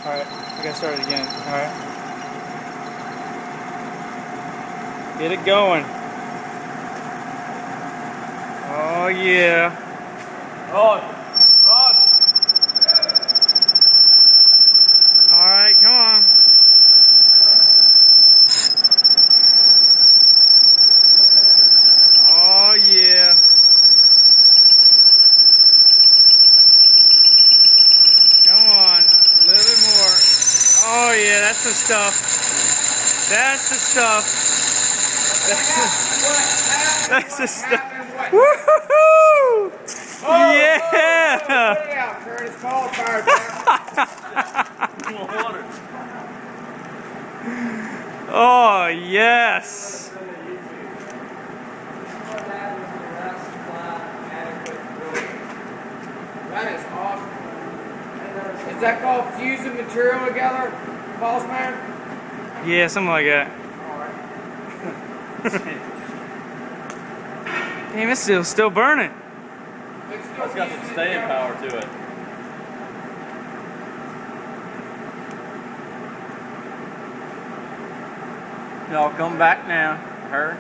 Alright, I gotta start it again. Alright. Get it going. Oh yeah. Rod! Rod! Alright, come on. Oh yeah. Come on, a little bit more. Oh yeah, that's the stuff. That's the stuff. That's the stuff. Woohoo! Yeah! Put it out, Kurt. It's called fire Water. Oh yes! That is awesome. Is that called fusing material together, boss man? Yeah, something like that. Damn, it's still burning. It's It's got some staying power to it. Y'all come back now. Her.